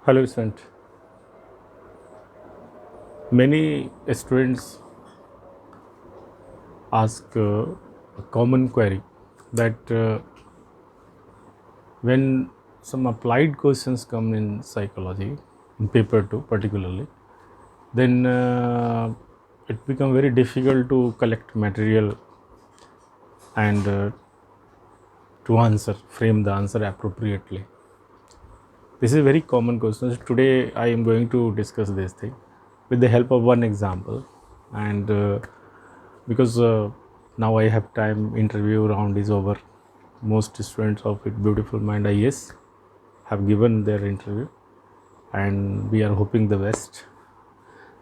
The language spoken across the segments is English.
Hello, student. Many students ask a common query that when some applied questions come in psychology, in paper 2 particularly, then it becomes very difficult to collect material and to answer, frame the answer appropriately. This is a very common question. Today I am going to discuss this thing with the help of one example, and because now I have time, interview round is over. Most students of it Beautiful Mind IAS have given their interview, and we are hoping the best.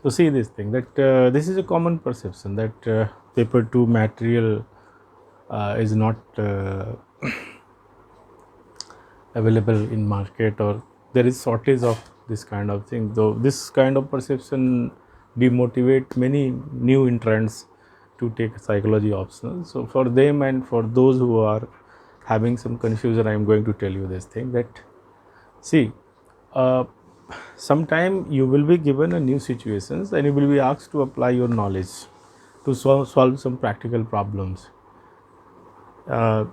So see this thing that this is a common perception that paper 2 material is not available in market, or there is shortage of this kind of thing. Though this kind of perception demotivate many new entrants to take psychology optional. So for them and for those who are having some confusion, I am going to tell you this thing that see, uh, sometime you will be given a new situations and you will be asked to apply your knowledge to solve some practical problems.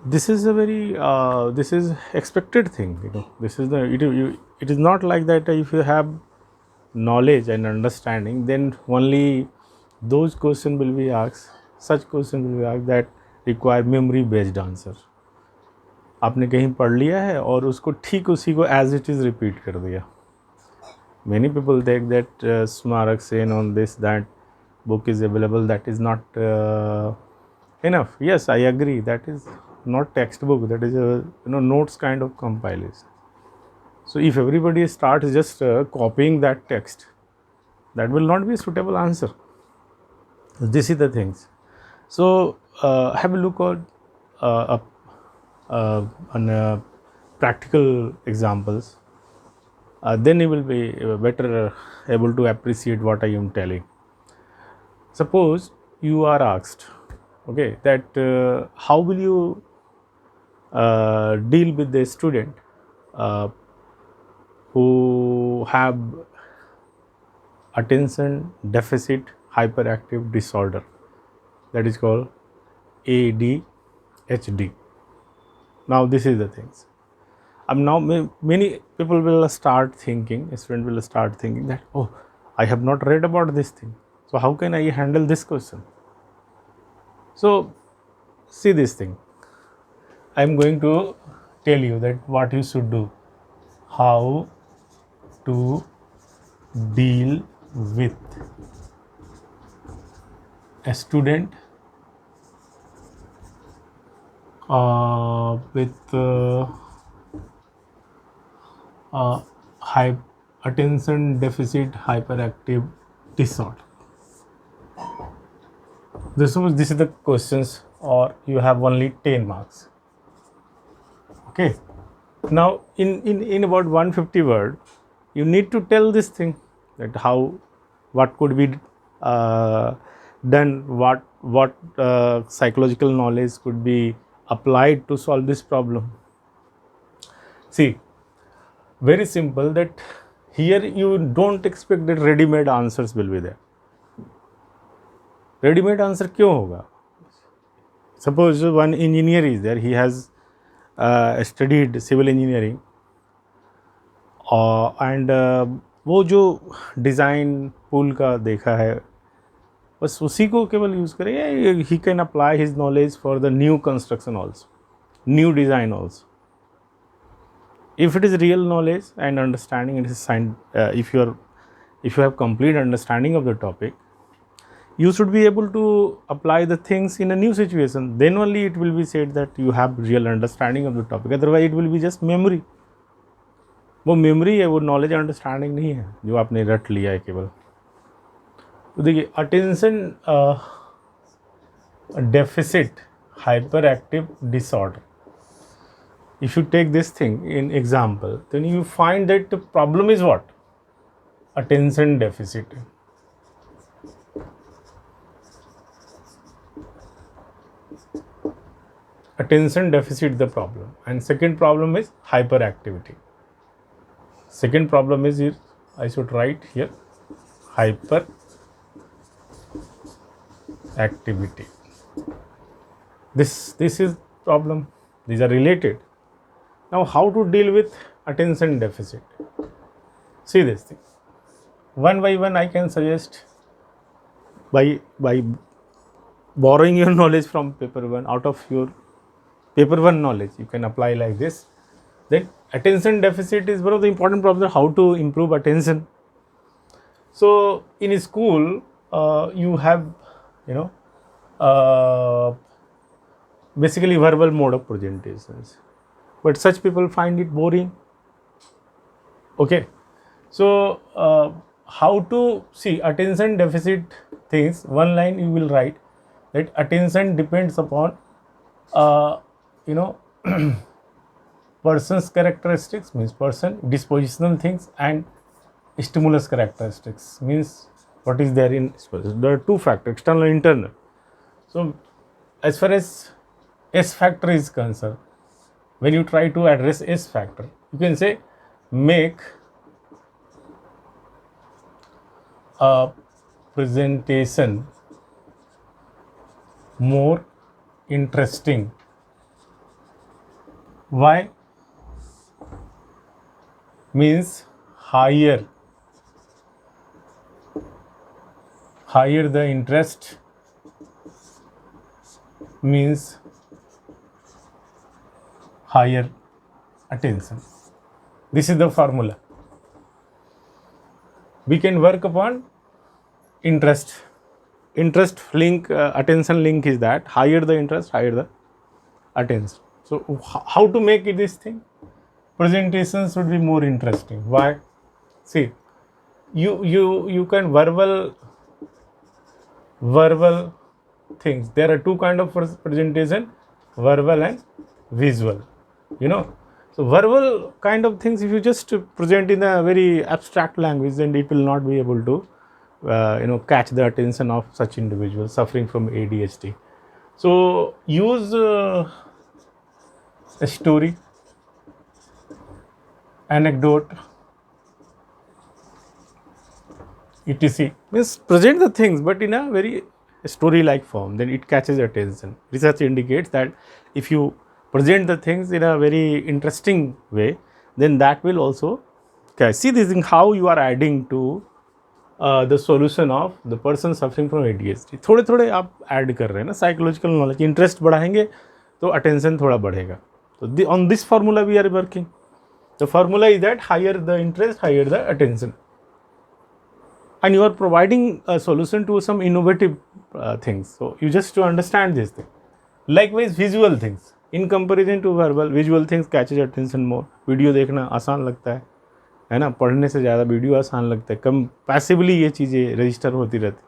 This is a very this is expected thing, this is the it is not like that if you have knowledge and understanding, then only those questions will be asked, such questions will be asked that require memory based answer. आपने कहीं पढ़ लिया है और उसको ठीक उसी को एज इट इज़ रिपीट कर दिया. Many people think that Smarak Sen on this, that book is available, that is not enough. Yes, I agree, that is not textbook, that is a notes kind of compilation. So if everybody starts just copying that text, that will not be a suitable answer. This is the things. So have a look at on practical examples. Then you will be better able to appreciate what I am telling. Suppose you are asked, okay, that how will you deal with the student who have attention deficit hyperactive disorder, that is called ADHD. Now this is the things. Now many people will start thinking, a student will start thinking that, oh, I have not read about this thing, so how can I handle this question? So see this thing, I am going to tell you that what you should do, how to deal with a student with attention deficit hyperactive disorder. This is the questions, or you have only 10 marks. Okay. Now in about 150 word, you need to tell this thing, that how, what could be done, what psychological knowledge could be applied to solve this problem. See, very simple, that here you don't expect that ready-made answers will be there. Ready-made answer क्यों होगा? Suppose one engineer is there, he has studied civil engineering, and वो जो design पुल का देखा है, बस उसी को केवल यूज़ करेगा. He can apply his knowledge for the new construction also, new design also. If it is real knowledge and understanding, it is if you have complete understanding of the topic, you should be able to apply the things in a new situation. Then only it will be said that you have real understanding of the topic. Otherwise it will be just memory. वो memory है, वो knowledge understanding नहीं है जो आपने रट लिया है केवल. तो देखिए, attention deficit hyper active disorder, if you take this thing in example, then you find that the problem is what? Attention deficit. Attention deficit the problem, and second problem is hyperactivity. Second problem is here, I should write here hyper activity. This is problem. These are related. Now, how to deal with attention deficit? See this thing. One by one, I can suggest by borrowing your knowledge from paper one, out of your paper one knowledge, you can apply like this. Then attention deficit is one of the important problems. How to improve attention? So in school, you have, basically verbal mode of presentations, but such people find it boring. Okay, so how to see attention deficit things? One line you will write that attention depends upon person's characteristics, means person, dispositional things, and stimulus characteristics, means what is there in. There are two factors, external and internal. So as far as S factor is concerned, when you try to address S factor, you can say make a presentation more interesting. Why? Means higher the interest, means higher attention. This is the formula. We can work upon interest link, attention link is that higher the interest, higher the attention. So how to make it this thing? Presentations should be more interesting. Why? See, you can verbal things. There are two kind of presentation, verbal and visual. So verbal kind of things, if you just present in a very abstract language, then it will not be able to catch the attention of such individuals suffering from ADHD. So use a story, anecdote, etc. Means present the things but in a very story like form, then it catches attention. Research indicates that if you present the things in a very interesting way, then that will also see this thing, how you are adding to the solution of the person suffering from ADHD. थोड़े थोड़े आप add कर रहे हैं ना, psychological knowledge, interest बढ़ाएंगे तो attention थोड़ा बढ़ेगा. तो on this formula we are working. The formula is that higher the interest, higher the attention, and you are providing a solution to some innovative things. So you just to understand this thing. Likewise, visual things in comparison to verbal, visual things catches attention more. Video देखना आसान लगता है ना, पढ़ने से ज़्यादा video आसान लगता है, कम पैसिवली ये चीज़ें रजिस्टर होती रहती.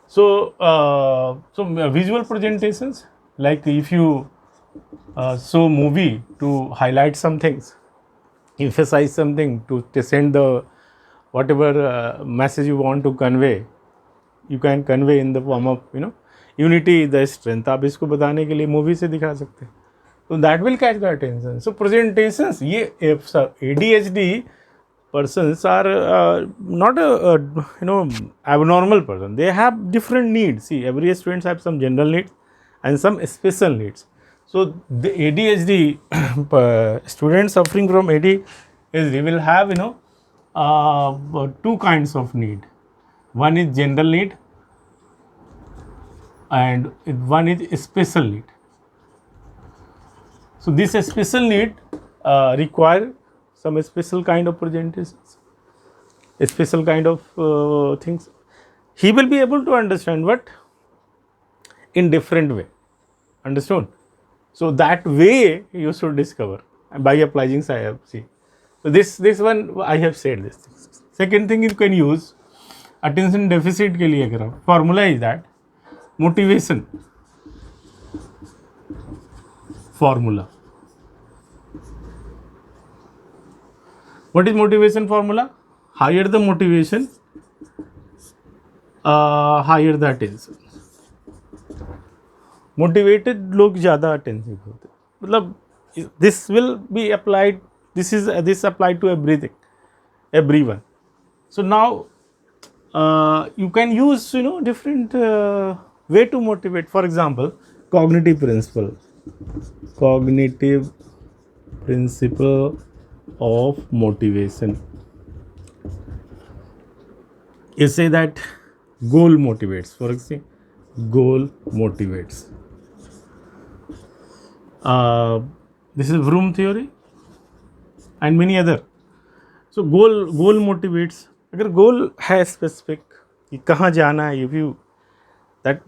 So visual presentations, like if you show movie to highlight some things, emphasize something, to send the whatever message you want to convey, you can convey in the form of unity is the strength. आप इसको बताने के लिए movie से दिखा सकते हैं, so that will catch the attention. So presentations, ये ADHD persons are not a abnormal person. They have different needs. See, every students have some general needs and some special needs. So the ADHD students suffering from ADHD will have two kinds of need. One is general need and one is special need. So this special need require some special kind of presentations, a special kind of things. He will be able to understand, but in different way. Understood? So that way you should discover by applying see. So this one I have said this. Second thing you can use attention deficit के लिए अगर formula is that motivation formula. What is motivation formula? Higher the motivation, higher the attention. Motivated लोग ज़्यादा attentive होते हैं. मतलब this will be applied. This applied to everything. everyone. So now you can use different way to motivate. For example, cognitive principle of motivation. You say that goal motivates. For example, goal motivates. This is Vroom theory and many other. So goal motivates. अगर गोल है specific कि कहाँ जाना है, if you that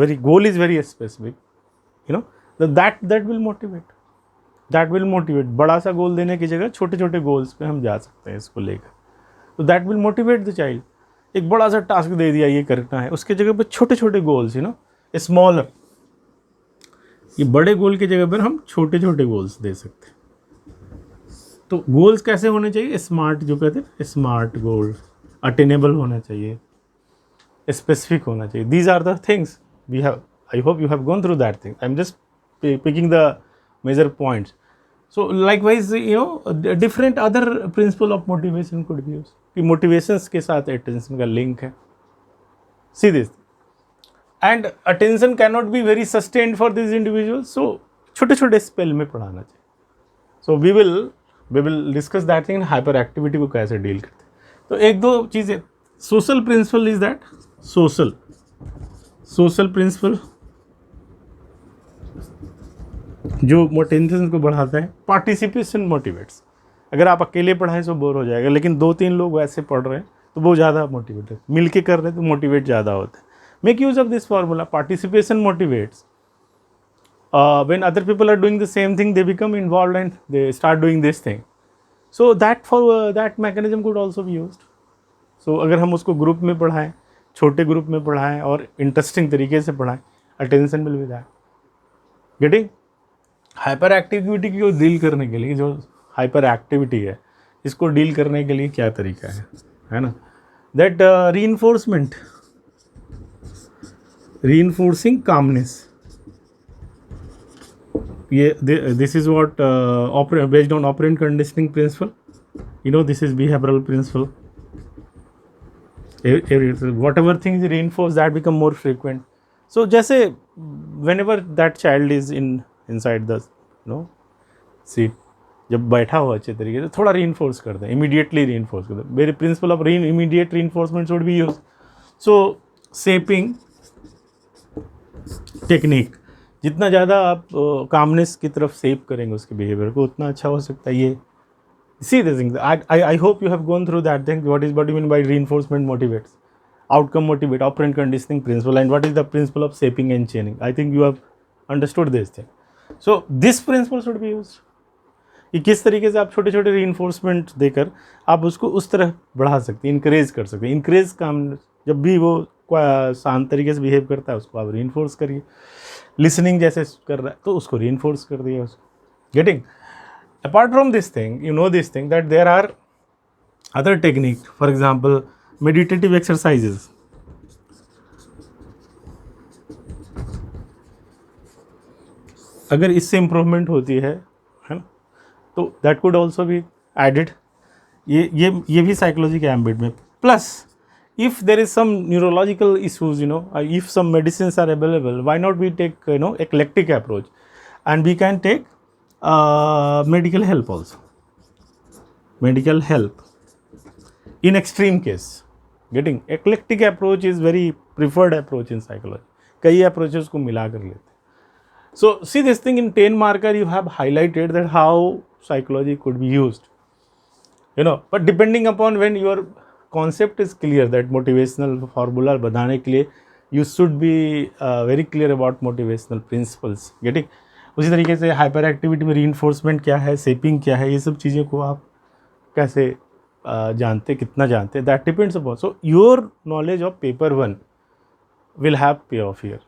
very goal is very specific, that will motivate. बड़ा सा गोल देने की जगह छोटे छोटे गोल्स पे हम जा सकते हैं इसको लेकर. तो that will motivate the child. एक बड़ा सा टास्क दे दिया ये करना है, उसके जगह पे छोटे छोटे गोल्स, स्मॉलर. ये बड़े गोल की जगह पर हम छोटे छोटे गोल्स दे सकते हैं. तो गोल्स कैसे होने चाहिए? स्मार्ट, जो कहते हैं स्मार्ट गोल, अटेनेबल होना चाहिए, स्पेसिफिक होना चाहिए. These are the things we have. I hope you have gone through that thing. I am just picking the major points. So likewise, different other principle of motivation could be used. कि motivations के साथ attention का link है. See this, and attention cannot be very sustained for these individuals. So छोटे छोटे spell में पढ़ाना चाहिए. So we will discuss that thing. Hyperactivity को कैसे deal करते हैं. तो एक दो चीज़ें. Social principle is that social principle जो मोटिवेशन को बढ़ाता है. Participation motivates. अगर आप अकेले पढ़ाएं तो बोर हो जाएगा, लेकिन 2-3 लोग वैसे पढ़ रहे हैं तो वो ज़्यादा मोटिवेट है. मिल के कर रहे हैं तो मोटिवेट ज़्यादा होता है. Make use of this formula. Participation motivates. When other people are doing the same thing, they become involve and they start doing this thing. So that mechanism could also be used. So अगर हम उसको group में पढ़ाएं, छोटे group में पढ़ाएं और interesting तरीके से पढ़ाएं, attention will be that. Getting. Hyperactivity को डील करने के लिए, जो हाइपर एक्टिविटी है इसको डील करने के लिए क्या तरीका है ना? That reinforcing calmness. ये this is what based on operant conditioning principle. This is behavioural principle. whatever things reinforce that become more frequent. So जैसे whenever that child is inside the seat, जब बैठा हुआ अच्छे तरीके से, थोड़ा रीइंफोर्स कर दें, इमीडिएटली रीइंफोर्स कर दें. मेरे principle of immediate reinforcement should be use. So shaping technique, जितना ज़्यादा आप कामनेस की तरफ शेप करेंगे उसके बिहेवियर को, उतना अच्छा हो सकता है. ये see the thing. I hope you have gone through that thing. What do you mean by reinforcement motivates? Outcome motivate, operant conditioning principle, and what is the principle of shaping and chaining? I think you have understood this thing. So this principle should be used. कि किस तरीके से आप छोटे छोटे reinforcement देकर आप उसको उस तरह बढ़ा सकते हैं, इंकरेज कर सकते हैं. इंकरेज काम, जब भी वो शांत तरीके से बिहेव करता है उसको आप रीइंफोर्स करिए. लिसनिंग जैसे कर रहा है तो उसको रीइंफोर्स कर दिए उसको. Getting. Apart from this thing, this thing, that there are other techniques. For example, meditative exercises. अगर इससे इम्प्रूवमेंट होती है ना, तो that could also be added. ये भी साइकोलॉजी के एम्बिट में. Plus if there is some neurological issues, if some medicines are available, why not we take eclectic approach, and we can take medical help also. Medical help in extreme case. Getting eclectic approach is very preferred approach in psychology. कई approaches को मिला कर लेते. So see this thing in 10 marker you have highlighted that how psychology could be used. But depending upon when your concept is clear, that motivational formula बनाने के लिए you should be very clear about motivational principles. Getting. उसी तरीके से hyper activity में reinforcement क्या है, shaping क्या है, ये सब चीज़ों को आप कैसे जानते, कितना जानते, that depends upon. So your knowledge of paper 1 will have पे ऑफ हियर.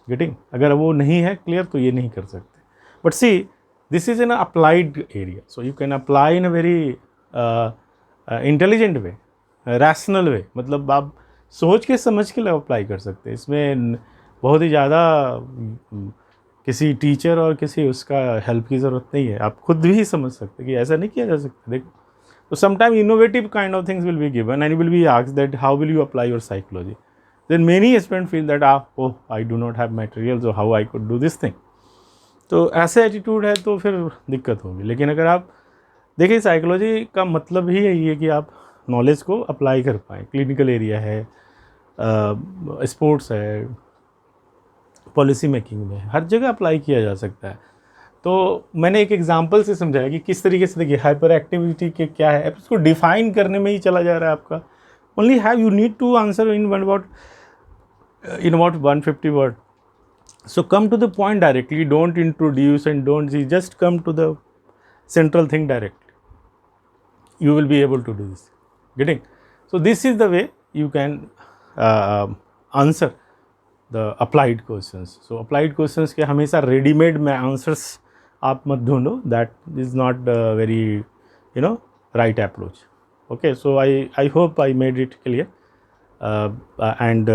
गेटिंग. अगर वो नहीं है क्लियर तो ये नहीं कर सकते. But see, this is an applied area, so you can apply in a very intelligent way, rational way. मतलब आप सोच के समझ के अप्लाई कर सकते हैं. इसमें बहुत ही ज़्यादा किसी टीचर और किसी उसका हेल्प की ज़रूरत नहीं है. आप खुद भी समझ सकते कि ऐसा नहीं किया जा सकता. देखो, So sometime innovative kind of things will be given and you will be asked that how will you apply your psychology. Then many students feel that oh I do not have material, so how I could do this thing. तो ऐसे attitude है तो फिर दिक्कत होगी. लेकिन अगर आप देखिए साइकोलॉजी का मतलब ही यही है कि आप नॉलेज को अप्लाई कर पाएँ. क्लिनिकल एरिया है, स्पोर्ट्स है, पॉलिसी मेकिंग में, हर जगह अप्लाई किया जा सकता है. तो मैंने एक एग्जांपल से समझाया कि किस तरीके से. देखिए हाइपर एक्टिविटी के क्या है, इसको डिफाइन करने में ही चला जा रहा है आपका. Only have you need to answer in about 150 word. So come to the point directly, don't introduce and don't just come to the central thing directly. You will be able to do this. Getting? So this is the way you can answer the applied questions. So applied questions के हमेशा ready-made में answers आप मत ढूंढो. That is not very right approach. Okay, so I hope I made it clear. And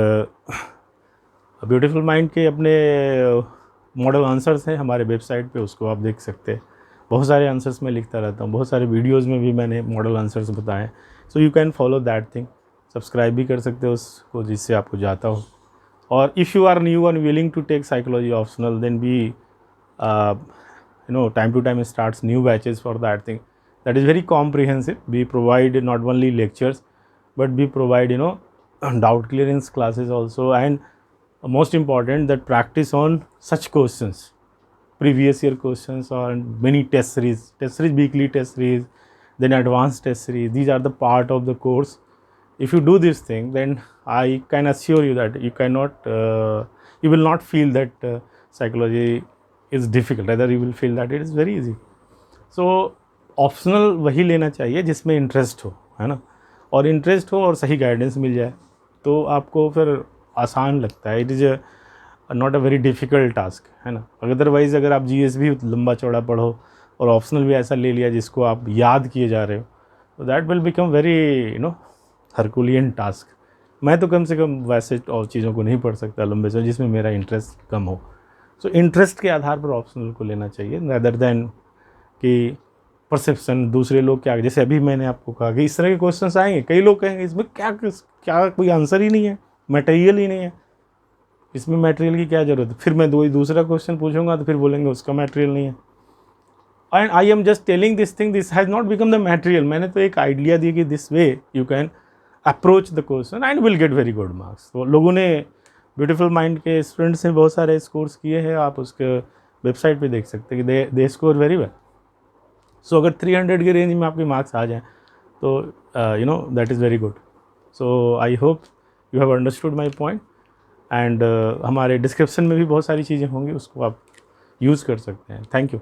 beautiful mind के अपने model answers हैं हमारे वेबसाइट पे, उसको आप देख सकते हैं. बहुत सारे आंसर्स मैं लिखता रहता हूँ, बहुत सारे वीडियोज़ में भी मैंने मॉडल आंसर्स बताएं. सो you can follow that thing. Subscribe भी कर सकते हो उसको जिससे आपको जाता हो. और if you are new and willing to take psychology optional, then be time to time starts new batches for that thing. That is very comprehensive. We provide not only lectures but we provide doubt clearance classes also, and most important that practice on such questions, previous year questions, or many test series, weekly test series, then advanced test series. These are the part of the course. If you do this thing, then I can assure you that you will not feel that psychology is difficult. Rather you will feel that it is very easy. So optional वही लेना चाहिए जिसमें interest हो, है ना. और interest हो और सही गाइडेंस मिल जाए तो आपको फिर आसान लगता है. It is not a very difficult task, है ना. अदरवाइज़ अगर आप जीएस भी लंबा चौड़ा पढ़ो और ऑप्शनल भी ऐसा ले लिया जिसको आप याद किए जा रहे हो, तो that will become very herculean task. मैं तो कम से कम वैसे और चीज़ों को नहीं पढ़ सकता लंबे से जिसमें मेरा इंटरेस्ट कम हो. सो इंटरेस्ट के आधार पर ऑप्शनल को लेना चाहिए, रैदर दैन कि परसेप्शन दूसरे लोग क्या. जैसे अभी मैंने आपको कहा कि इस तरह के क्वेश्चंस आएंगे, कई लोग कहेंगे इसमें क्या कोई आंसर ही नहीं है, मटेरियल ही नहीं है, इसमें मटेरियल की क्या ज़रूरत है. फिर मैं दूसरा क्वेश्चन पूछूंगा तो फिर बोलेंगे उसका मटेरियल नहीं है. And I am just telling this thing, this has not become the material. मैंने तो एक आइडिया दिया कि this way you can approach the question and will get very good marks. तो लोगों ने ब्यूटीफुल माइंड के स्टूडेंट्स ने बहुत सारे स्कोर्स किए हैं, आप उसके वेबसाइट पे देख सकते हैं कि दे स्कोर वेरी वेल. सो अगर 300 के रेंज में आपके मार्क्स आ जाएँ तो that is very good. So I hope you have understood my point. And हमारे डिस्क्रिप्शन में भी बहुत सारी चीज़ें होंगी, उसको आप यूज़ कर सकते हैं. Thank you.